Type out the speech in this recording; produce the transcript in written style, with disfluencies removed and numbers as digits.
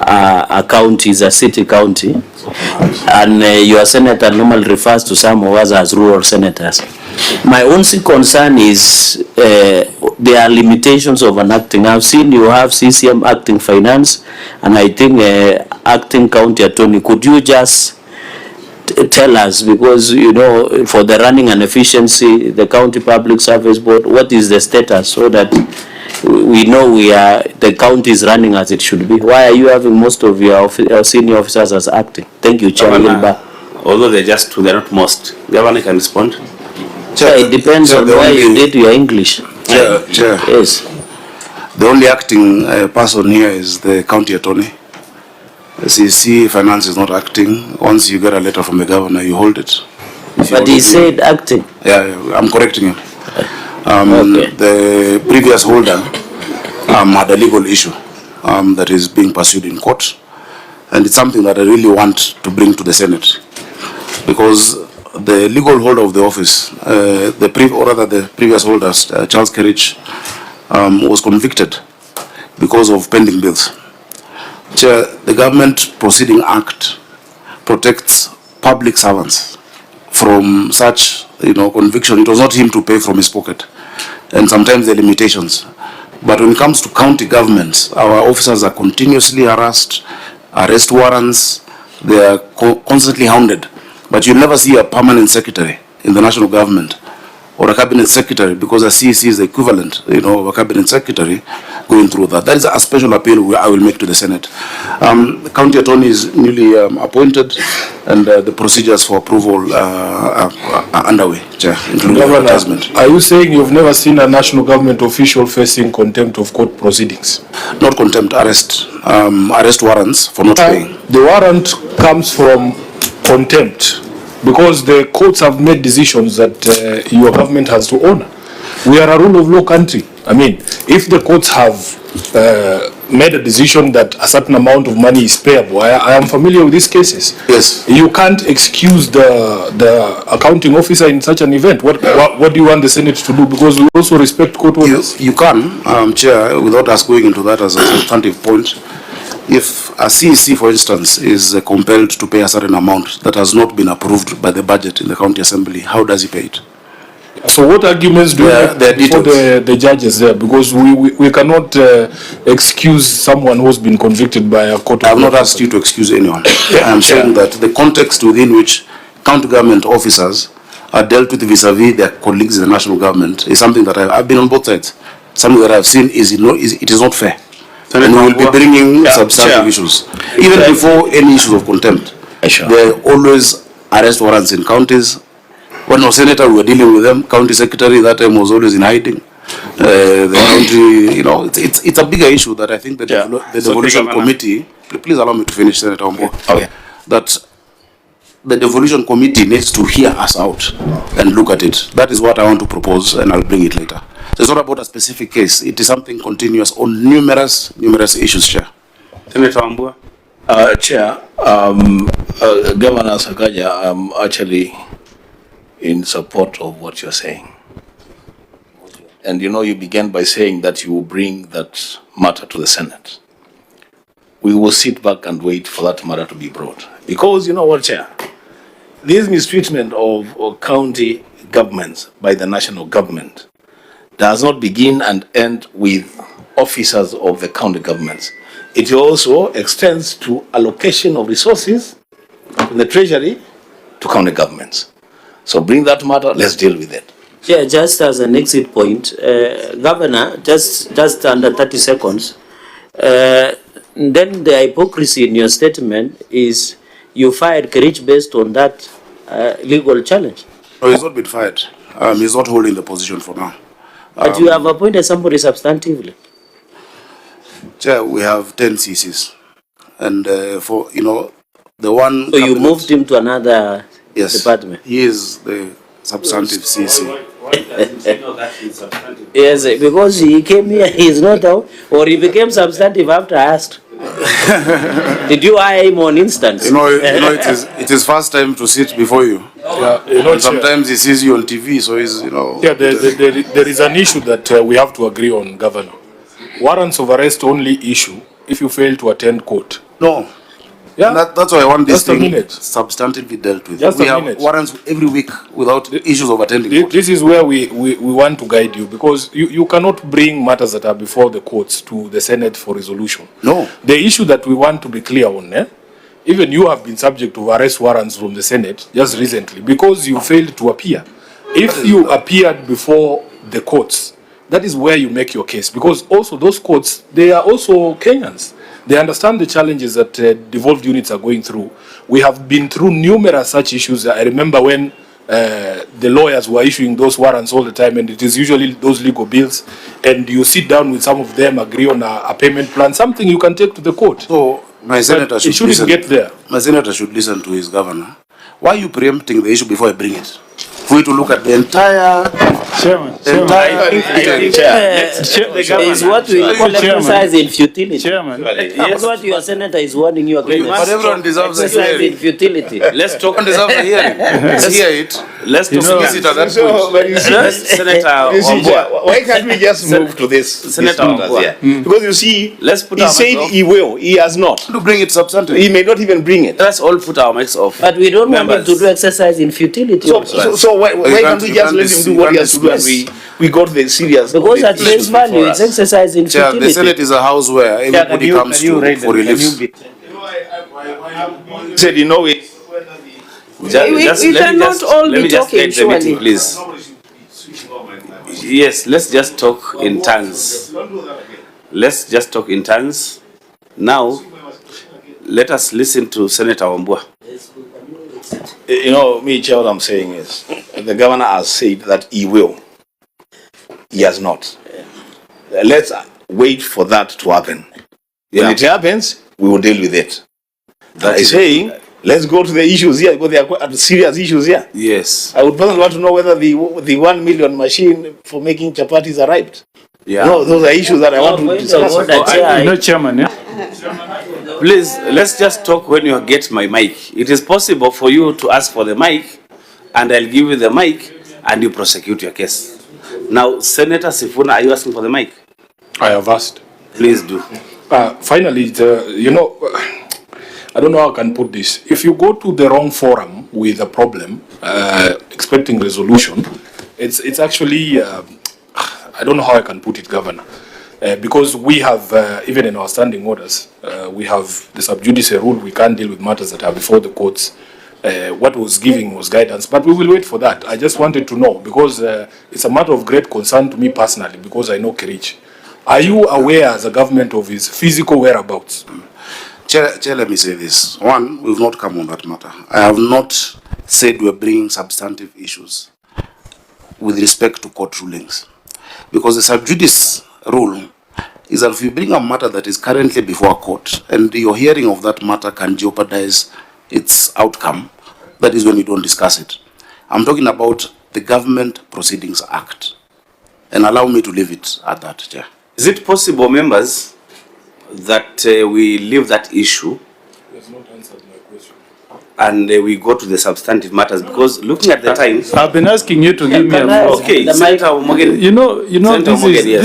a county is a city county, and your senator normally refers to some of us as rural senators. My only concern is there are limitations of an acting. I've seen you have CCM acting finance, and I think acting county attorney. Could you just tell us, because you know, for the running and efficiency, the county public service board, what is the status, so that we know the county is running as it should be? Why are you having most of your senior officers as acting? Thank you, Chair. Although they're not most. Governor can respond. Chair, it depends on where you did your English. Chair. Yes. The only acting person here is the county attorney. CC Finance is not acting. Once you get a letter from the governor, you hold it. But he said acting. Yeah, I'm correcting him. Okay. The previous holder had a legal issue that is being pursued in court, and it's something that I really want to bring to the Senate, because the legal holder of the office, the previous holder, Charles Kerridge, was convicted because of pending bills. Chair, the Government Proceeding Act protects public servants from such, conviction. It was not him to pay from his pocket, and sometimes there are limitations. But when it comes to county governments, our officers are continuously harassed, arrest warrants, they are constantly hounded. But you'll never see a permanent secretary in the national government or a cabinet secretary, because a CEC is the equivalent, of a cabinet secretary, going through that. That is a special appeal I will make to the Senate. The county attorney is newly appointed, and the procedures for approval are underway, Chair, including advertisement. Are you saying you've never seen a national government official facing contempt of court proceedings? Not contempt, arrest. Arrest warrants for not paying. The warrant comes from contempt, because the courts have made decisions that your government has to honor. We are a rule of law country. I mean, if the courts have made a decision that a certain amount of money is payable, I am familiar with these cases. Yes. You can't excuse the accounting officer in such an event. What do you want the Senate to do? Because we also respect court orders. You can, Chair, without us going into that as a substantive point. If a CEC, for instance, is compelled to pay a certain amount that has not been approved by the budget in the county assembly, how does he pay it? So what arguments do you have for the judges there? Because we cannot excuse someone who's been convicted by a court. I have not asked you to excuse anyone. I am saying that the context within which county government officers are dealt with vis-a-vis their colleagues in the national government is something that I've been on both sides. Something that I've seen is it is not fair. And we will be bringing substantive issues. Even before any issues of contempt, there are always arrest warrants in counties. When no senator, we were dealing with them. County secretary that time was always in hiding. The country, it's a bigger issue that I think the devolution committee. Please allow me to finish, Senator Ombo. Okay. That the devolution committee needs to hear us out and look at it. That is what I want to propose, and I'll bring it later. So it's not about a specific case. It is something continuous on numerous issues, Chair. Senator Ambua. Chair, Governor Sakaja, I'm actually in support of what you're saying. And you began by saying that you will bring that matter to the Senate. We will sit back and wait for that matter to be brought. Because you know what, Chair? This mistreatment of county governments by the national government does not begin and end with officers of the county governments. It also extends to allocation of resources from the treasury to county governments. So bring that matter, let's deal with it. Yeah, just as an exit point, Governor, just under 30 seconds, then the hypocrisy in your statement is you fired Kerridge based on that legal challenge. No, he's not been fired. He's not holding the position for now. But you have appointed somebody substantively. Chair, we have 10 CCs. And for, the one... So you moved him to another department? He is the substantive CC. Why doesn't he know that he's substantive? Yes, because he came here, he's not out, or he became substantive after I asked. Did you hire him on instance? It is first time to sit before you. Yeah, sometimes he sees you on TV, so he's, Yeah, there is an issue that we have to agree on, Governor. Warrants of arrest only issue if you fail to attend court No. Yeah. That's why I want this Just a thing minute. substantively dealt with. Just we a have minute. warrants every week without issues of attending court. This is where we want to guide you, because you cannot bring matters that are before the courts to the Senate for resolution. No. The issue that we want to be clear on, even you have been subject to arrest warrants from the Senate just recently because you failed to appear. If you appeared before the courts, that is where you make your case, because also those courts, they are also Kenyans. They understand the challenges that devolved units are going through. We have been through numerous such issues. I remember when the lawyers were issuing those warrants all the time, and it is usually those legal bills, and you sit down with some of them, agree on a payment plan, something you can take to the court. So my senator But should it shouldn't listen. get there. My senator should listen to his governor. Why are you preempting the issue before I bring it? For you to look at the entire Chairman, Is what we call exercise in futility. Chairman. That's what your senator is warning you against. But everyone deserves a Exercise in hearing. futility. Let's talk. Everyone deserves a hearing. Let's hear it. Let's talk. Dismiss it at that So, point. but you see, Senator you see, Wambua. why can't we just move to this? Senator matters, Wambua. yeah? Because you see, Let's put he our said mics off. he will, he has not. To bring it substantive. He may not even bring it. Let's all put our mics off. But we don't want him Members. to do exercise in futility. So why You can't we can't- just you let can't him do what he has to do and dismiss. we got the serious Because at issues face value, before it's us. exercise in Chair, the Senate futility. is a house where everybody comes to for relief. He said, you know, We cannot all be talking, surely. Please. Yes, let's just talk in tongues. Let's just talk in tongues. Now, let us listen to Senator Wambua. you know, me, Chair, what I'm saying is, the governor has said that he will. He has not. Let's wait for that to happen. When Yeah. it happens, we will deal with it. That I'm is- saying, let's go to the issues here, because they are quite serious issues here. Yes. I would personally want to know whether the 1 million machine for making chapatis arrived. Yeah. No, those are issues that I want to Point of discuss. order, Chair. No, Chairman, yeah? Please, let's just talk when you get my mic. It is possible for you to ask for the mic, and I'll give you the mic, and you prosecute your case. Now, Senator Sifuna, are you asking for the mic? I have asked. Please do. Finally, I don't know how I can put this. If you go to the wrong forum with a problem, expecting resolution, it's actually, I don't know how I can put it, Governor. Because we have, even in our standing orders, we have the sub judice rule, we can't deal with matters that are before the courts. What was giving was guidance, but we will wait for that. I just wanted to know, because it's a matter of great concern to me personally, because I know Kerich. Are you aware as a government of his physical whereabouts? Chair, let me say this. One, we've not come on that matter. I have not said we're bringing substantive issues with respect to court rulings. Because the sub judice rule is that if you bring a matter that is currently before a court and your hearing of that matter can jeopardize its outcome, that is when you don't discuss it. I'm talking about the Government Proceedings Act. And allow me to leave it at that, Chair. Is it possible, members, that we leave that issue He has not answered my question. and we go to the substantive matters? Because looking at the time. I've been asking you to give me a Can I- floor. Okay, The mic- Senator Mogeni. You know, Senator this Mogeni, is, yes.